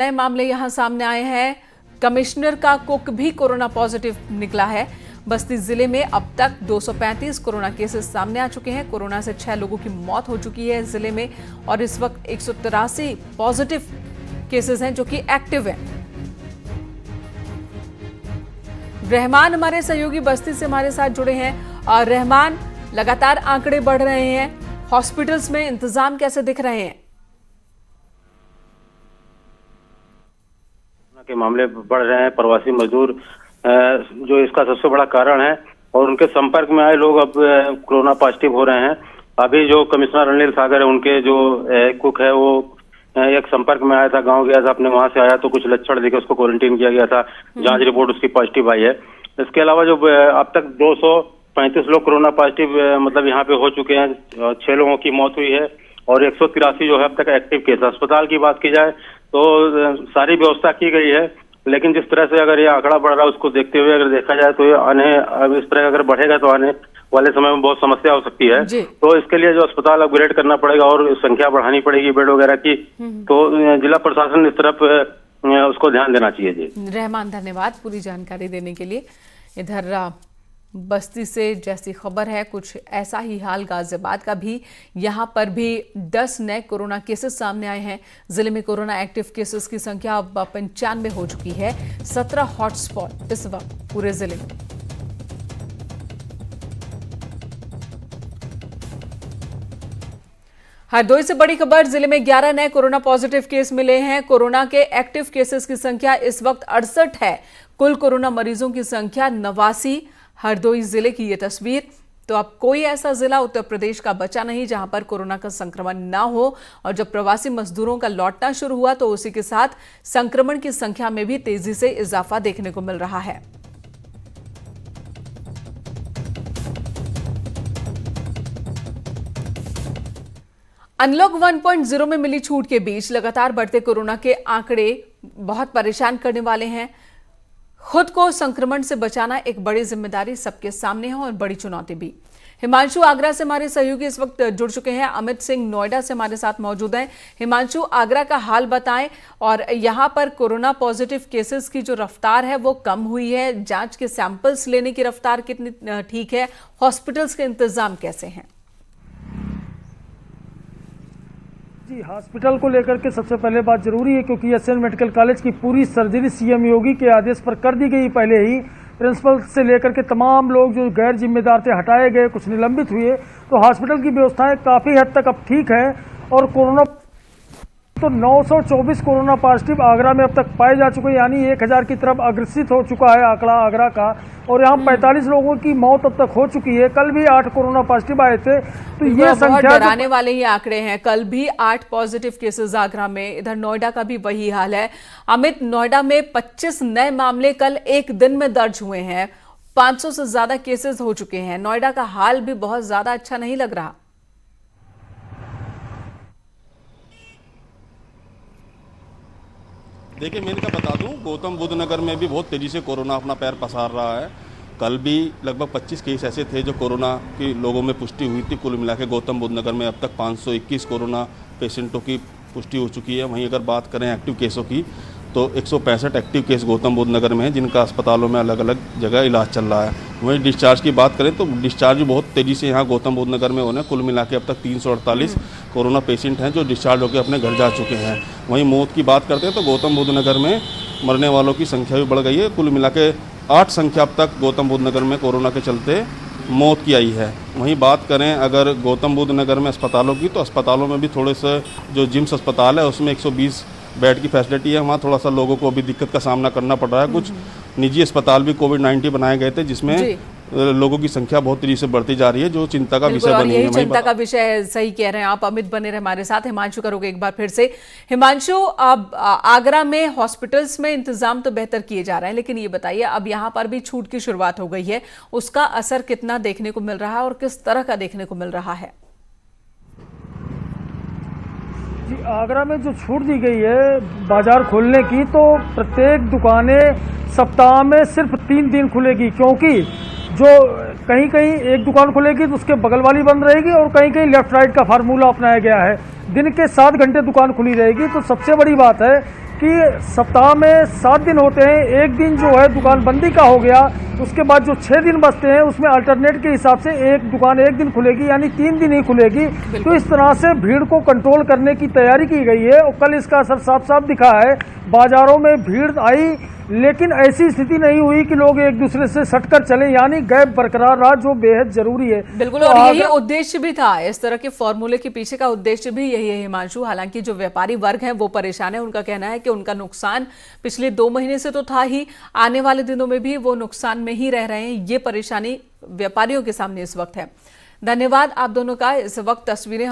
नए मामले यहां सामने आए हैं। कमिश्नर का कुक भी कोरोना पॉजिटिव निकला है। बस्ती जिले में अब तक 235 कोरोना केसेस सामने आ चुके हैं। कोरोना से 6 लोगों की मौत हो चुकी है जिले में और इस वक्त 183 पॉजिटिव केसेस हैं जो कि एक्टिव हैं। रहमान हमारे सहयोगी बस्ती से हमारे साथ जुड़े हैं और रहमान, लगातार आंकड़े बढ़ रहे हैं, हॉस्पिटल्स में इंतजाम कैसे दिख रहे हैं? के मामले बढ़ रहे हैं। प्रवासी मजदूर जो इसका सबसे बड़ा कारण है और उनके संपर्क में आए लोग अब कोरोना पॉजिटिव हो रहे हैं। अभी जो कमिश्नर अनिल सागर है, उनके जो कुक है, वो एक संपर्क में आया था, गांव गया था, अपने वहां से आया तो कुछ लक्षण देखे उसको क्वारंटीन किया गया था। जांच रिपोर्ट उसकी पॉजिटिव आई है। इसके अलावा जो अब तक 235 लोग कोरोना पॉजिटिव मतलब यहाँ पे हो चुके हैं। 6 लोगों की मौत हुई है और 183 जो है अब तक एक्टिव केस। अस्पताल की बात की जाए तो सारी व्यवस्था की गई है, लेकिन जिस तरह से अगर ये आंकड़ा बढ़ रहा है उसको देखते हुए अगर देखा जाए तो ये अब इस तरह अगर बढ़ेगा तो आने वाले समय में बहुत समस्या हो सकती है। तो इसके लिए जो अस्पताल अपग्रेड करना पड़ेगा और संख्या बढ़ानी पड़ेगी बेड वगैरह की, तो जिला प्रशासन इस तरफ उसको ध्यान देना चाहिए। जी रहमान, धन्यवाद पूरी जानकारी देने के लिए। इधर बस्ती से जैसी खबर है, कुछ ऐसा ही हाल गाजियाबाद का भी। यहां पर भी 10 नए कोरोना केसेस सामने आए हैं। जिले में कोरोना एक्टिव केसेस की संख्या अब 95 हो चुकी है। 17 हॉटस्पॉट इस वक्त पूरे जिले में। हरदोई से बड़ी खबर, जिले में 11 नए कोरोना पॉजिटिव केस मिले हैं। कोरोना के एक्टिव केसेस की संख्या इस वक्त 68 है। कुल कोरोना मरीजों की संख्या 89। हरदोई जिले की ये तस्वीर। तो अब कोई ऐसा जिला उत्तर प्रदेश का बचा नहीं जहां पर कोरोना का संक्रमण ना हो। और जब प्रवासी मजदूरों का लौटना शुरू हुआ तो उसी के साथ संक्रमण की संख्या में भी तेजी से इजाफा देखने को मिल रहा है। अनलॉक 1.0 में मिली छूट के बीच लगातार बढ़ते कोरोना के आंकड़े बहुत परेशान करने वाले हैं। खुद को संक्रमण से बचाना एक बड़ी जिम्मेदारी सबके सामने है और बड़ी चुनौती भी। हिमांशु आगरा से हमारे सहयोगी इस वक्त जुड़ चुके हैं। अमित सिंह नोएडा से हमारे साथ मौजूद हैं। हिमांशु, आगरा का हाल बताएं और यहां पर कोरोना पॉजिटिव केसेस की जो रफ्तार है वो कम हुई है। जांच के सैंपल्स लेने की रफ्तार कितनी ठीक है? हॉस्पिटल्स के इंतजाम कैसे हैं? जी, हॉस्पिटल को लेकर के सबसे पहले बात जरूरी है, क्योंकि एसएन मेडिकल कॉलेज की पूरी सर्जरी सीएम योगी के आदेश पर कर दी गई। पहले ही प्रिंसिपल से लेकर के तमाम लोग जो गैर जिम्मेदार थे हटाए गए, कुछ निलंबित हुए। तो हॉस्पिटल की व्यवस्थाएं काफी हद तक अब ठीक है। और कोरोना तो 924 कोरोना पॉजिटिव आगरा में अब तक पाए जा चुके हैं, यानी 1000 की तरफ अग्रसित हो चुका है आंकड़ा आगरा का। और यहाँ 45 लोगों की मौत अब तक हो चुकी है। कल भी 8 कोरोना पॉजिटिव आए थे। तो ये संख्या डराने वाले ही आंकड़े हैं। कल भी 8 पॉजिटिव केसेस आगरा में। इधर नोएडा का भी वही हाल है। अमित, नोएडा में 25 नए मामले कल एक दिन में दर्ज हुए हैं। 500 से ज्यादा केसेस हो चुके हैं। नोएडा का हाल भी बहुत ज्यादा अच्छा नहीं लग रहा। देखिए, मैं इनका बता दूं, गौतम बुद्ध नगर में भी बहुत तेज़ी से कोरोना अपना पैर पसार रहा है। कल भी लगभग 25 केस ऐसे थे जो कोरोना की लोगों में पुष्टि हुई थी। कुल मिला के गौतम बुद्ध नगर में अब तक 521 कोरोना पेशेंटों की पुष्टि हो चुकी है। वहीं अगर बात करें एक्टिव केसों की तो 165 एक्टिव केस गौतम बुद्ध नगर में हैं, जिनका अस्पतालों में अलग अलग जगह इलाज चल रहा है। वहीं डिस्चार्ज की बात करें तो डिस्चार्ज बहुत तेज़ी से यहाँ गौतम बुद्ध नगर में होने। कुल मिला के अब तक 348 कोरोना पेशेंट हैं जो डिस्चार्ज होकर अपने घर जा चुके हैं। वहीं मौत की बात करते हैं तो गौतम बुद्ध नगर में मरने वालों की संख्या भी बढ़ गई है। कुल मिला के 8 संख्या अब तक गौतम बुद्ध नगर में कोरोना के चलते मौत की आई है। वहीं बात करें अगर गौतम बुद्ध नगर में अस्पतालों की, तो अस्पतालों में भी थोड़े से जो जिम्स अस्पताल है उसमें 120 बेड की फैसिलिटी है। वहाँ थोड़ा सा लोगों को अभी दिक्कत का सामना करना पड़ रहा है। कुछ निजी अस्पताल भी कोविड-19 बनाए गए थे जिसमें लोगों की संख्या बहुत तेजी से बढ़ती जा रही है, जो चिंता का विषय बनी है। चिंता का विषय है, सही कह रहे हैं आप। अमित बने रहे हमारे साथ। हिमांशु करोगे एक बार फिर से। हिमांशु, अब आगरा में हॉस्पिटल्स में इंतजाम तो बेहतर किए जा रहे हैं, लेकिन ये बताइए अब यहाँ पर भी छूट की शुरुआत हो गई है, उसका असर कितना देखने को मिल रहा है और किस तरह का देखने को मिल रहा है? जी, आगरा में जो छूट दी गई है बाजार खोलने की, तो प्रत्येक दुकानें सप्ताह में सिर्फ 3 दिन खुलेगी। क्योंकि जो कहीं कहीं एक दुकान खुलेगी तो उसके बगल वाली बंद रहेगी और कहीं कहीं लेफ्ट राइट का फार्मूला अपनाया गया है। दिन के 7 घंटे दुकान खुली रहेगी। तो सबसे बड़ी बात है कि सप्ताह में 7 दिन होते हैं, एक दिन जो है दुकान बंदी का हो गया, उसके बाद जो 6 दिन बचते हैं उसमें अल्टरनेट के हिसाब से एक दुकान एक दिन खुलेगी, यानी 3 दिन ही खुलेगी। तो इस तरह से भीड़ को कंट्रोल करने की तैयारी की गई है और कल इसका असर साफ साफ दिखा है। बाजारों में भीड़ आई लेकिन ऐसी स्थिति नहीं हुई कि लोग एक दूसरे से सटकर चले, यानी गैप बरकरार रहा, जो बेहद जरूरी है। बिल्कुल, और यही उद्देश्य भी था, इस तरह के फॉर्मूले के पीछे का उद्देश्य भी यही है हिमांशु। हालांकि जो व्यापारी वर्ग है वो परेशान है, उनका कहना है कि उनका नुकसान पिछले 2 महीने से तो था ही, आने वाले दिनों में भी वो नुकसान में ही रह रहे हैं। ये परेशानी व्यापारियों के सामने इस वक्त है। धन्यवाद आप दोनों का। इस वक्त तस्वीरें